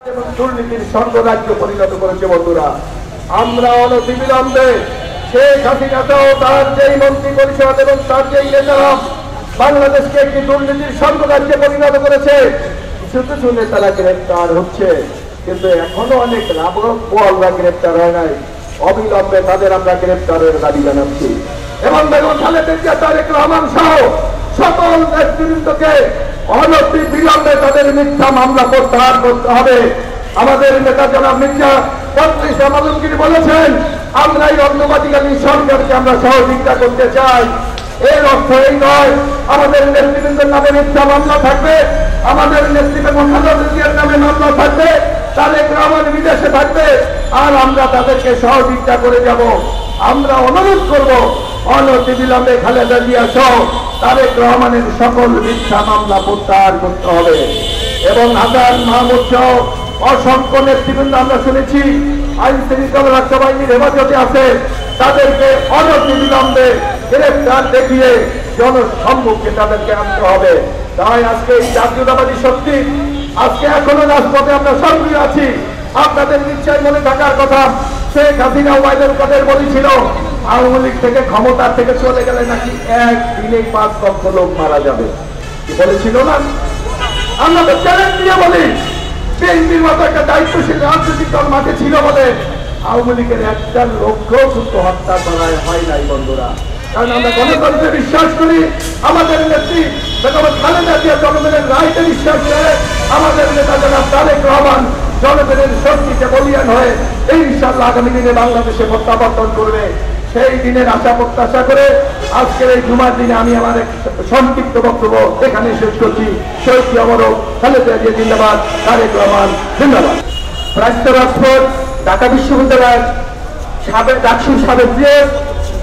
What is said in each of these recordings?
দুর্নীতির স্বর্গরাজ্য পরিণত করেছে। বন্ধুরা, আমরা অনতিবিলম্বে শেখ হাসিনা সহ তার যেই মন্ত্রী পরিষদ এবং তার যেই নেতারা বাংলাদেশকে একটি দুর্নীতির স্বর্গরাজ্যে পরিণত করেছে, কিছু কিছু নেতারা গ্রেপ্তার হচ্ছে, কিন্তু এখনো অনেক রাবণরা গ্রেপ্তার হয় নাই। অবিলম্বে তাদের আমরা গ্রেপ্তারের দাবি জানাচ্ছি এবং বেগম খালেদা জিয়া, তারেক রহমান সহ সকল নেতৃবৃন্দকে অনতিবিলম্বে তাদের মিথ্যা মামলা প্রত্যাহার করতে হবে। আমাদের নেতা জনাব মির্জা ফখরুল ইসলাম আলমগীর বলেছেন, আমরা এই অন্তর্বর্তীকালীন সরকারকে আমরা সহযোগিতা করতে চাই। এর অর্থ এই নয় আমাদের নেতৃবৃন্দের নামে মিথ্যা মামলা থাকবে, আমাদের নেতৃবৃন্দ খালেদা জিয়ার নামে মামলা থাকবে, তারেক রহমান বিদেশে থাকবে আর আমরা তাদেরকে সহযোগিতা করে যাব। আমরা অনুরোধ করব অনতিবিলম্বে খালেদা জিয়া সহ তারেক রহমানের সকল মিথ্যা মামলা প্রত্যাহার করতে হবে এবং হাসান মাহমুদ সহ অসংখ্য নেতৃবৃন্দ আমরা শুনেছি আইন শৃঙ্খলা রক্ষা বাহিনীর হেফাজতে আছে, তাদেরকে অনতিবিলম্বে গ্রেফতার দেখিয়ে জনসম্মুখে তাদেরকে আনতে হবে। তাই আজকে এই জাতীয়তাবাদী শক্তি আজকে এখনো রাজপথে আমরা সক্রিয় আছি। আপনাদের নিশ্চয় মনে থাকার কথা, শেখ হাসিনা ওয়াইদের কাদের বলেছিল আওয়ামী লীগ থেকে ক্ষমতার থেকে চলে গেলে নাকি একদিনে 5 লক্ষ লোক মারা যাবে, কি বলেছিল না? আমরা তো চ্যালেঞ্জ দিয়ে বলি, বিএনপির মতো একটা দায়িত্বশীল রাজনৈতিক দল মাঠে ছিল বলে আওয়ামী লীগের একটা লোককেও কিন্তু হত্যা করা হয় নাই। বন্ধুরা, কারণ আমরা গণতন্ত্রে বিশ্বাস করি, আমাদের নেত্রী বেগম খালেদা জিয়া জনগণের রায়তে বিশ্বাস করে, আমাদের নেতা জনাব তারেক রহমান জনগণের শক্তিতে বলিয়ান হয়ে ইনশাআল্লাহ আগামী দিনে বাংলাদেশে প্রত্যাবর্তন করবে। সেই দিনের আশা প্রত্যাশা করে আজকের এই জুমার দিনে আমি আমার এক সংক্ষিপ্ত বক্তব্য এখানে শেষ করছি। শহীদ অমর খালেদা জিয়া জিন্দাবাদ, তারেক রহমান জিন্দাবাদ। রাষ্ট্র রাজপথ ঢাকা বিশ্ববিদ্যালয়ের সাবেক ডাকসুর সাবেক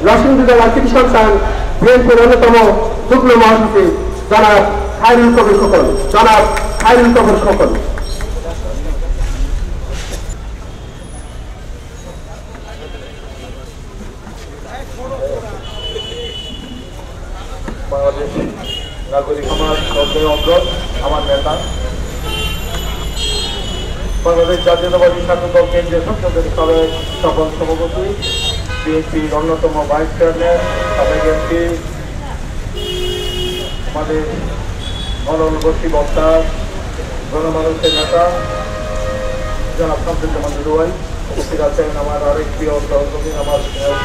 রসিন্দী জেলার কৃতি সন্তান বিএনপির অন্যতম যুগ্ম মহাসচিব জনাব খায়রুল কবির খোকন, জনাব খায়রুল কবির খোকন। বাংলাদেশ নাগরিক সমাজ অগ্রজ আমার নেতা, বাংলাদেশ জাতীয়তাবাদী ছাত্র দল কেন্দ্রীয় সংসদের সাবেক সকল সভাপতি, বিএনপির অন্যতম ভাইস চেয়ারম্যান, সাবেক এমপি, আমাদের গণবর্তী বক্তা, গণমানুষের নেতা জনাব শামসুজ্জামান দুরুয়াই উপস্থিত আছেন। আমার আরেক প্রিয় সহকর্মী, আমার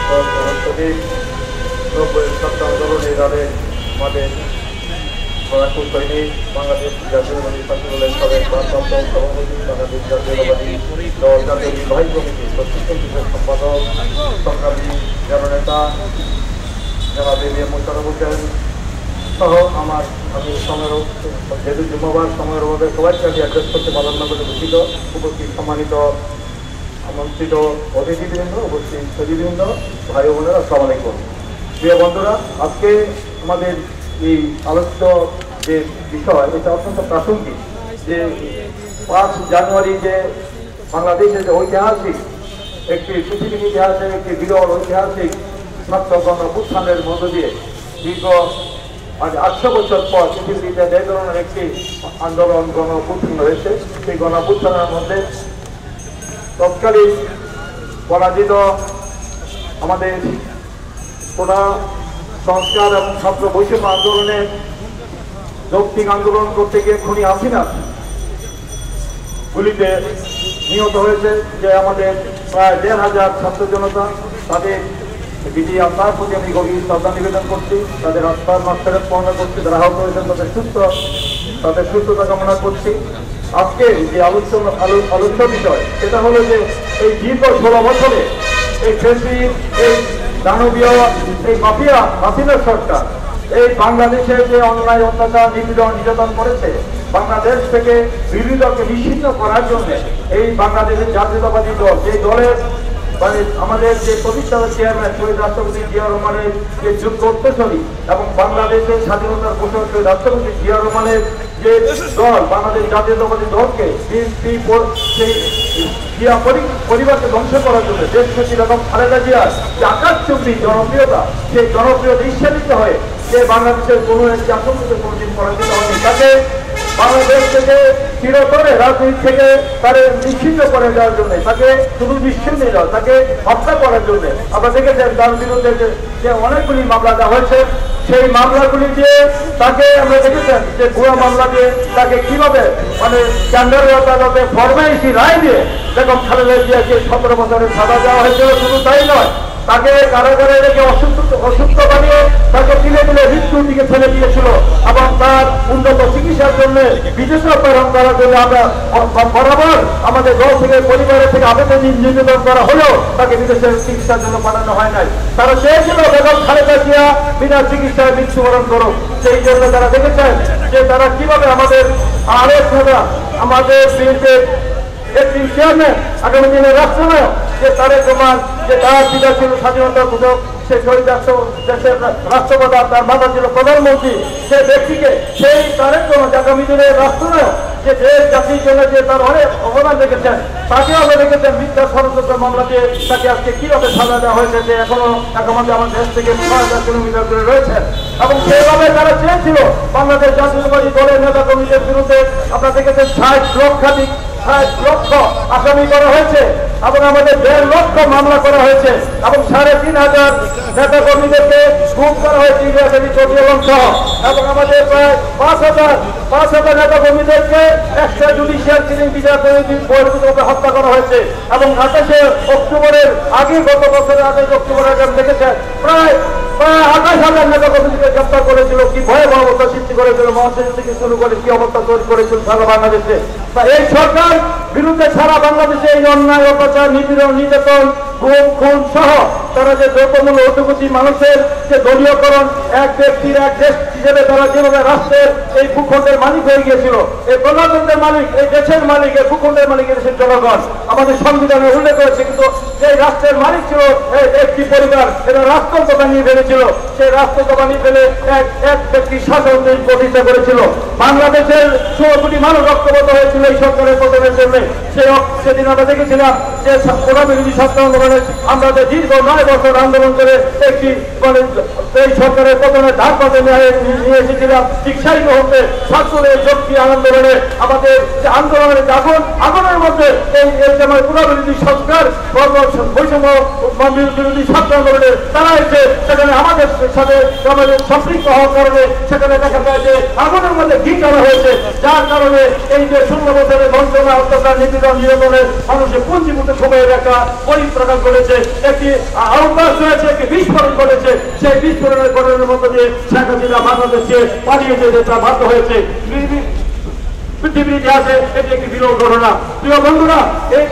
সহকর্মী 90 সপ্তাহ ধরনের আমাদের রাখুল সৈনিক, বাংলাদেশ জাতীয়তাবাদী ছাত্র দলের সাবেক ভারপ্রাপ্ত সভাপতি, বাংলাদেশ জাতীয়তাবাদী দল জাতীয় নির্বাহী কমিটির প্রতিষ্ঠা সম্পাদক, সংগ্রামী জননেতা জনাব এম মোশাররফ হোসেন সহ আমি সময়ের যেহেতু জুম্মাবার সময়ের অভাবে সবাইকে আমি অ্যাড্রেস করতে পারলাম না বলে দুঃখিত। উপস্থিত সম্মানিত আমন্ত্রিত অতিথিবৃন্দ, উপস্থিত সচিববৃন্দ, ভাই বোনেরা, আসসালামু আলাইকুম। প্রিয় বন্ধুরা, আজকে আমাদের এই আলোচিত যে বিষয় এটা অত্যন্ত প্রাসঙ্গিক। যে 5 জানুয়ারি যে বাংলাদেশের যে ঐতিহাসিক একটি পৃথিবীর ইতিহাসে একটি বিরল ঐতিহাসিক ছাত্র গণঅভ্যুত্থানের মধ্য দিয়ে দীর্ঘ 800 বছর পর পৃথিবীতে যে ধরনের একটি আন্দোলন গণঅভ্যুত্থান হয়েছে, সেই গণঅভ্যুত্থানের মধ্যে তৎকালীন পরাজিত আমাদের কোটা সংস্কার এবং ছাত্র বৈষম্য আন্দোলনে যৌক্তিক আন্দোলন করতে গিয়ে খুনি হাসিনা গুলিতে নিহত হয়েছে যে আমাদের প্রায় 1,500 ছাত্র জনতা, তাদের বিধি আত্মার প্রতি আমি গভীর শ্রদ্ধা নিবেদন করছি, তাদের আত্মার মাত্রা কামনা করছি, যারা আহত হয়েছেন তাদের সুস্থতা কামনা করছি। আজকে যে আলোচ্য বিষয় সেটা হলো যে এই দীর্ঘ 16 বছরে এই ফেসির এই দানবীয় এই মাফিয়া হাসিনা সরকার এই বাংলাদেশের যে অন্যায় অত্যাচার নিপীড়ন নির্যাতন করেছে, বাংলাদেশ থেকে বিরোধীকে নিষিদ্ধ করার জন্য এই বাংলাদেশের জাতীয়তাবাদী দল, যে দলের মানে আমাদের যে প্রতিষ্ঠাতা চেয়ারম্যান শহীদ রাষ্ট্রপতি জিয়া রহমানের যে যোগ্য উত্তরসূরি এবং বাংলাদেশের স্বাধীনতার ঘোষক শহীদ রাষ্ট্রপতি জিয়া রহমানের যে দল, বাংলাদেশ জাতীয়তাবাদী দলকে বিএনপি সেই জিয়া পরিবারকে ধ্বংস করার জন্য দেশপ্রতি এবং খালেদা জিয়ার যে আকাশচুম্বী জনপ্রিয়তা, সেই জনপ্রিয়তা ঈর্ষান্বিত হয়ে যে বাংলাদেশের কোনো একটি আতঙ্কিত কোনোদিন পরাজিত হয়নি, তাকে বাংলাদেশ থেকে চিরতরে রাজনীতি থেকে তারে নিশ্চিন্ন করে দেওয়ার জন্য, তাকে শুধু নিশ্চিন্ন নয়, তাকে হত্যা করার জন্য আপনারা দেখেছেন তার বিরুদ্ধে যে অনেকগুলি মামলা দেওয়া হয়েছে। সেই মামলাগুলি দিয়ে তাকে আমরা দেখেছেন যে ভুয়া মামলা দিয়ে তাকে কিভাবে মানে ক্যান্ডারের আদালতে ফরমাইশি রায় দিয়ে বেগম খালেদা জিয়াকে 17 বছরের সাজা দেওয়া হয়েছিল। শুধু তাই নয়, তাকে কারাগারে রেখে অসুস্থ বানিয়ে তাকে তুলে তুলে মৃত্যুর দিকে ঠেলে দিয়েছিল এবং তার উন্নত চিকিৎসার জন্য বিদেশে প্রেরণ করার জন্য আমরা বরাবর আমাদের দল থেকে পরিবারের থেকে আবেদন নিবেদন করা হলেও তাকে বিদেশের চিকিৎসার জন্য পাঠানো হয় নাই। তারা চেয়েছিল বেগম খালেদা জিয়া বিনা চিকিৎসায় মৃত্যুবরণ করুক। সেই জন্য তারা দেখেছেন যে তারা কিভাবে আমাদের আরেক নেতা আমাদের বিএনপির একটি চেয়ারম্যান আগামী দিনের রাষ্ট্রনায়ক যে তারেক রহমান, যে তার পিতা ছিল স্বাধীনতা ঘোষক, সে শহীদ দেশের রাষ্ট্রপ্রধান, তার মাতা ছিল প্রধানমন্ত্রী, সে ব্যক্তিকে সেই তারেক রহমান আগামী দিনের রাষ্ট্রনায়ক যে দেশ জাতির জন্য যে তার অনেক অবদান রেখেছেন, তাকে আমরা দেখেছেন মিথ্যা ষড়যন্ত্র মামলা দিয়ে তাকে আজকে কিভাবে সাজা দেওয়া হয়েছে যে এখনো একমাত্র আমার দেশ থেকে 6,000 কিলোমিটার দূরে রয়েছেন। এবং সেইভাবে তারা চেয়েছিল বাংলাদেশ জাতীয়তাবাদী দলের নেতা কর্মীদের বিরুদ্ধে আপনারা দেখেছেন 60 লক্ষ আসামি করা হয়েছে এবং আমাদের 1.5 লক্ষ মামলা করা হয়েছে এবং 3,500 নেতা কর্মীদেরকে গুম করা হয়েছে সহ এবং আমাদের প্রায় 5,000 নেতা কর্মীদেরকে এক্সট্রা জুডিশিয়াল কিলিং বিচার করে হত্যা করা হয়েছে এবং 28 অক্টোবরের আগে গত বছরের 28 অক্টোবরের আগে দেখেছেন প্রায় 28,000 নেতা কর্মীকে গ্রেপ্তার করেছিল। কি ভয়াবহ অবস্থা সৃষ্টি করেছিল, মহাসচিব থেকে শুরু করে কি অবস্থা তৈরি করেছিল সারা বাংলাদেশে। তা এই সরকার বিরুদ্ধে সারা বাংলাদেশে এই অন্যায়, অত্যাচার, নিপীড়ন, নির্যাতন, গুম, খুন সহ তারা যে দ্রব্যমূল্য ঊর্ধ্বগতি মানুষের যে দলীয়করণ, এক ব্যক্তির এক দেশ হিসেবে তারা যেভাবে রাষ্ট্রের এই ভূখণ্ডের মালিক হয়ে গিয়েছিল, এই প্রজাতন্ত্রের মালিক, এই দেশের মালিক, এই ভূখণ্ডের মালিক দেশের জনগণ আমাদের সংবিধানে উল্লেখ করেছে। কিন্তু যে রাষ্ট্রের মালিক ছিল একটি পরিবার, এরা রাষ্ট্রকে বানিয়ে ফেলেছিল। সেই রাষ্ট্রকে বানিয়ে ফেলে এক ব্যক্তি শাসন প্রতিষ্ঠা করেছিল। বাংলাদেশের 16 কোটি মানুষ রক্তবত হয়েছিল এই সরকারের পতনের জন্য। সেদিন আমরা দেখেছিলাম যে কোটা বিরোধী ছাত্র আন্দোলনে আমরা যে দীর্ঘ 9 বছর আন্দোলন করে একটি মানে এই সরকারের পতনের ধার পথে নিয়ে এসেছিলাম। ঠিক সেই মুহূর্তে ছাত্রদের শক্তি আন্দোলনে আমাদের যে আন্দোলনের আগুনের মধ্যে এই আমার কোটা বিরোধী সরকার বৈষম্য বিরোধী ছাত্র আন্দোলনে তারা এসে সেখানে আমাদের সাথে আমাদের সম্পৃক্ত হওয়ার কারণে সেখানে দেখা যায় যে আগুনের মধ্যে ঘি করা হয়েছে, যার কারণে এই যে 16 বছরের বঞ্চনা, অত্যাচার, নিপীড়ন, নির্যাতনের মানুষের পুঞ্জীভূত সময়ের একটা পরিপ্রকাশ করেছে, একটি আহ্বাস হয়েছে, একটি বিস্ফোরণ করেছে। সেই বিস্ফোরণের ঘটনার মধ্য দিয়ে শেখ হাসিনা বাংলাদেশকে পালিয়ে যেতে তা বাধ্য হয়েছে। পৃথিবীর ইতিহাসে এটি একটি বিরল ঘটনা। প্রিয় বন্ধুরা, এই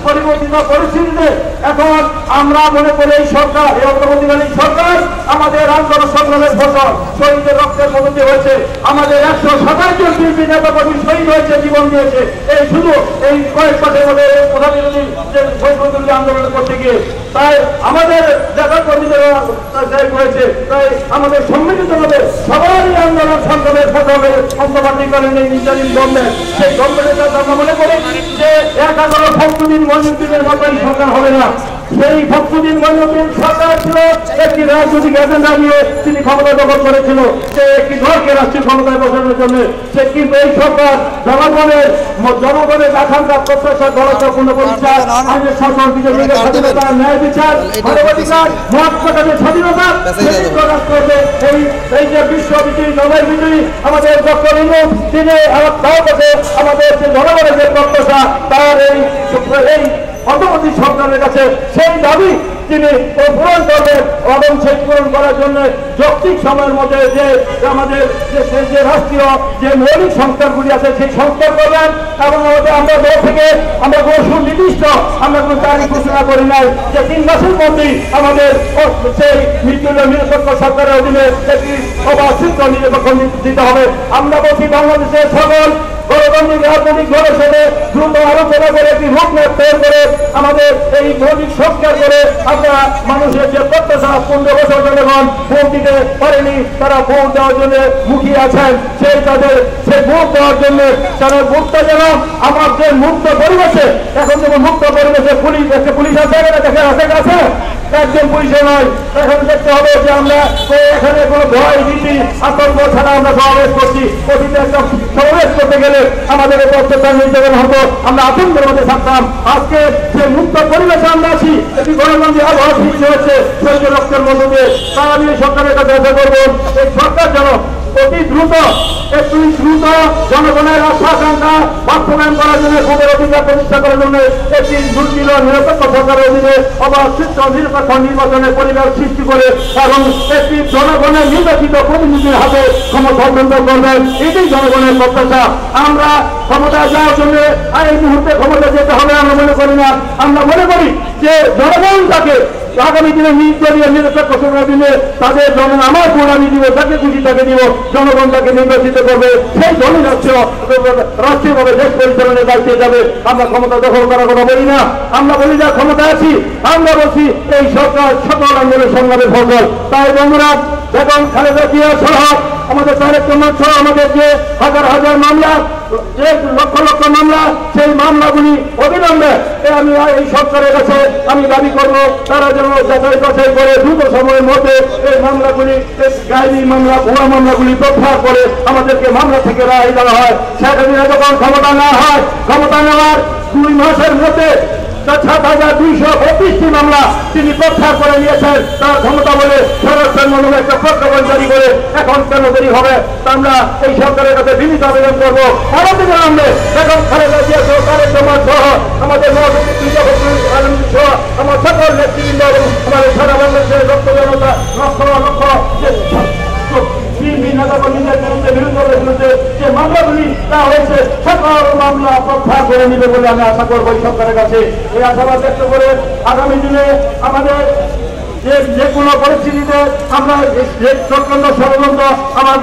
পরিবর্তিত পরিস্থিতিতে এখন আমরা মনে করি এই সরকার, এই অন্তর্বর্তীকালীন সরকার আমাদের আন্দোলন সংগ্রামের ফসল, শহীদের রক্তের মধ্যে হয়েছে। আমাদের 127 জন বিএনপি নেতা কর্মী শহীদ হয়েছে, জীবন দিয়েছে এই শুধু এই কয়েক মাসের মধ্যে প্রধান বিরোধী যে বৈষম্য আন্দোলন করতে গিয়ে। তাই আমাদের নেতা কর্মীদেরও হয়েছে। তাই আমাদের সম্মিলিতভাবে সবারই আন্দোলন সংগ্রামের ফসলের অন্তর্বর্তীকালীন এই নির্যাতন গভর্নমেন্ট, সেই গভর্নমেন্টের কাছে আমরা মনে করি যে 11 ভক্তদিন মইনুদ্দিনের মতোই সরকার হবে না। সেই ভক্তদিন মইনুদ্দিন সরকার ছিল একটি রাজনৈতিক এজেন্ডা নিয়ে তিনি ক্ষমতা দখল করেছিল, সে একটি দলকে রাষ্ট্রীয় ক্ষমতায় বসানোর জন্য। সে কিন্তু এই সরকার জনগণের আকাঙ্ক্ষা, প্রত্যাশা, গণতন্ত্রপূর্ণ পরিচয়, আইনের শাসন, বিজেপির স্বাধীনতা, ন্যায় বিচার, মানবাধিকার, মত প্রকাশের স্বাধীনতা প্রকাশ করবে। এই যে বিশ্ববিজয়ী, নোবেল বিজয়ী আমাদের ডক্টর ইউনূস, তিনি আমাদের যে জনগণের যে প্রত্যাশা, তার এই অন্তর্বর্তী সরকারের কাছে সেই দাবি তিনি পূরণ করবেন এবং সেই পূরণ করার জন্য যৌক্তিক সময়ের মধ্যে যে আমাদের যে রাষ্ট্রীয় যে মৌলিক সংস্কারগুলি আছে সেই সংস্কার করবেন। এবং আমরা দল থেকে আমরা কোনো সুনির্দিষ্ট আমরা কোনো তারিখ ঘোষণা করি নাই যে 3 মাসের মধ্যেই আমাদের সেই নিরপেক্ষ সরকারের অধীনে একটি অবাধিত নিরপেক্ষ দিতে হবে। আমরা বলছি বাংলাদেশের সকল গণতান্ত্রিক রাজনৈতিক দলের সাথে দ্রুত আলোচনা করে একটি রূপরেখা তৈরি করে আমাদের এই মৌলিক সংস্কার করে আমরা মানুষের যে প্রত্যাশা 15 বছর জনগণ ভোট দিতে পারেনি, তারা ভোট দেওয়ার জন্য মুখিয়ে আছেন, সেই ভোট দেওয়ার জন্য তারা ভোটটা যেন আমাদের মুক্ত পরিবেশে, এখন যেমন মুক্ত পরিবেশে পুলিশ আছে, আছে একজন পুলিশে নয়, এখন দেখতে হবে যে আমরা এখানে কোনো ভয় ভীতি আতঙ্ক ছাড়া আমরা সমাবেশ করছি। অতীতে একটা সমাবেশ করতে গেলে আমাদের অত্যাচার নির্যাতন হতো, আমরা আতঙ্কের মধ্যে থাকতাম। আজকে যে মুক্ত পরিবেশে আমরা আছি, একটি গণতান্ত্রিক আবহাওয়া সৃষ্টি হচ্ছে শহীদ রক্তের মধ্য দিয়ে। তাই আমি সরকারের কাছে আশা করবো এই সরকার যেন অতি দ্রুত জনগণের আশা আকাঙ্ক্ষা বাস্তবায়ন করার জন্য ভোটের অধিকার প্রতিষ্ঠা করার জন্য একটি দুর্নীতি নিরপেক্ষ সরকারের অধীনে অবাধিত নিরপেক্ষ নির্বাচনের পরিবেশ সৃষ্টি করে এবং একটি জনগণের নির্বাচিত প্রতিনিধির হাতে ক্ষমতা হস্তান্তর করবেন, এটাই জনগণের প্রত্যাশা। আমরা ক্ষমতায় যাওয়ার জন্য এই মুহূর্তে ক্ষমতা যেতে হবে আমরা মনে করি না। আমরা মনে করি যে জনগণ তাকে আগামী দিনে নির্দলীয় নিরপেক্ষ সরকার দিলে তাদের জনগণ আমার ভোট আমি দিব, যাকে খুশি তাকে দিব, জনগণ তাকে নির্বাচিত করবে, সেই দলই রাষ্ট্রীয়ভাবে দেশ পরিচালনার দায়িত্বে যাবে। আমরা ক্ষমতা দখল করার কথা বলি না, আমরা বলি যা ক্ষমতা আছি, আমরা বলছি এই সরকার সকল আন্দোলনের সংগ্রামের ফসল। তাই বন্ধুরা, এখন খালেদা জিয়া সহ আমাদের তারেক রহমান সহ আমাদের যে হাজার হাজার মামলা, যে লক্ষ লক্ষ মামলা, সেই মামলাগুলি অবিলম্বে আমি এই সরকারের কাছে আমি দাবি করবো তারা যেন যাচাই বাছাই করে দ্রুত সময়ের মধ্যে এই মামলাগুলি, গায়েবী মামলা, ভুয়া মামলাগুলি প্রত্যাহার করে আমাদেরকে মামলা থেকে রায় দেওয়া হয়। শেখ হাসিনা যখন ক্ষমতা না হয়, ক্ষমতা নেওয়ার 2 মাসের মধ্যে 7,232টি মামলা তিনি প্রত্যাহার করে নিয়েছেন তার ক্ষমতা বলে স্বরাষ্ট্রের মাধ্যমে একটা প্রজ্ঞাপন জারি করে। এখন কেন দেরি হবে? আমরা এই সরকারের কাছে বিনীত আবেদন করবো, আমাদের জানাবে এখন খালেদা জিয়া সহ তারেক রহমান সহ আমাদের মহাসচিব সহ আমার সকল নেতৃবৃন্দ এবং আমাদের সারা বাংলাদেশের রক্ত জনতা লক্ষ লক্ষ যে মামলাগুলি তা হয়েছে সকল মামলা প্রত্যাহার করে নিবে বলে আমি আশা করবো এই সরকারের কাছে। এই আশাবাদ ব্যক্ত করে আগামী দিনে আমাদের যে কোনো পরিস্থিতিতে আমরা যে চক্রান্ত ষড়যন্ত্র আমার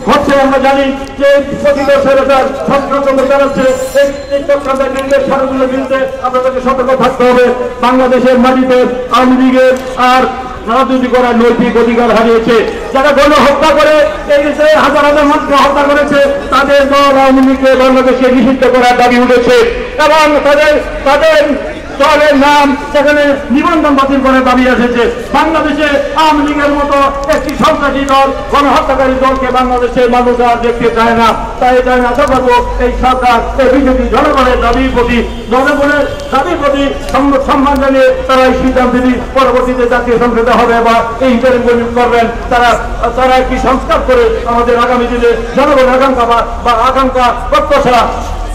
হচ্ছে, আমরা জানি যে প্রতিত সরকার ষড়যন্ত্র চালাচ্ছে, এই চক্রান্তের বিরুদ্ধে ষড়যন্ত্রের বিরুদ্ধে আপনাদেরকে সতর্ক থাকতে হবে। বাংলাদেশের মাটিতে আওয়ামী লীগের আর রাজনীতি করার নৈতিক অধিকার হারিয়েছে। যারা গণ হত্যা করে এই দেশে হাজার হাজার মানুষকে হত্যা করেছে, তাদের দল আওয়ামী লীগকে বাংলাদেশে নিষিদ্ধ করার দাবি উঠেছে এবং তাদের দলের নাম সেখানে নিবন্ধন বাতিল করার দাবি এসেছে। বাংলাদেশে আওয়ামী লীগের মতো একটি সন্ত্রাসী দল, গণহত্যাকারী দলকে বাংলাদেশের মানুষ আর দেখতে চায় না। তাই আমি আশা করবো এই সরকার এই বিজেপি জনগণের দাবির প্রতি সম্মান জানিয়ে তারা এই সিদ্ধান্ত পরবর্তীতে জাতীয় সংসদে হবে বা এই হিসাবে করবেন। তারা একটি সংস্কার করে আমাদের আগামী দিনে জনগণের আকাঙ্ক্ষা বা আকাঙ্ক্ষা প্রত্যাশা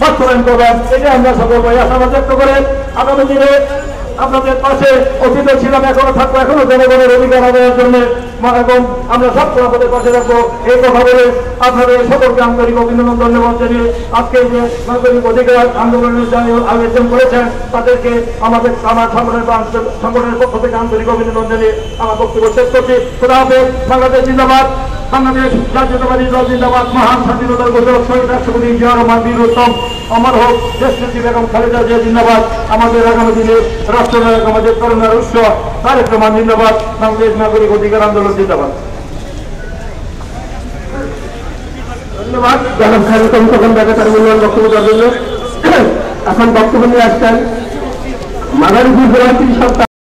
বাস্তবায়ন করবেন, এটা আমরা সকল আশাবাদ ব্যক্ত করে আগামী দিনে আপনাদের পাশে অতীতে ছিলাম, এখনো থাকবো, এখনো জনগণের অধিকার আদায়ের জন্য এবং আমরা সব আপনাদের পাশে রাখবো এই কথা বলে আপনাদের সকলকে আন্তরিক অভিনন্দন ধন্যবাদ জানিয়ে আজকে যে নাগরিক অধিকার আন্দোলনের আয়োজন করেছেন তাদেরকে আমার সংগঠনের পক্ষ থেকে আন্তরিক অভিনন্দন জানিয়ে আমার বক্তব্য শেষ করছি। খোদা হাফেজ। বাংলাদেশ জিন্দাবাদ, বাংলাদেশ জাতীয়তাবাদী দল জিন্দাবাদ, মহান স্বাধীনতার ঘোষক শহীদ রাষ্ট্রপতি জিয়া রহমান বীর উত্তম অমর হোক, দেশনেত্রী বেগম খালেদা জিয়া জিন্দাবাদ, আমাদের আগামী দিনে রাষ্ট্রনায়ক আমাদের করুণার উৎস তারেক রহমান জিন্দাবাদ, বাংলাদেশ নাগরিক অধিকার আন্দোলন জিন্দাবাদ। ধন্যবাদ জনাব খায়রুল তখন দেখা তার মূল্যবান বক্তব্য দেওয়ার জন্য। এখন বক্তব্য নিয়ে আসছেন মাদারীপুর জেলার 3 সপ্তাহ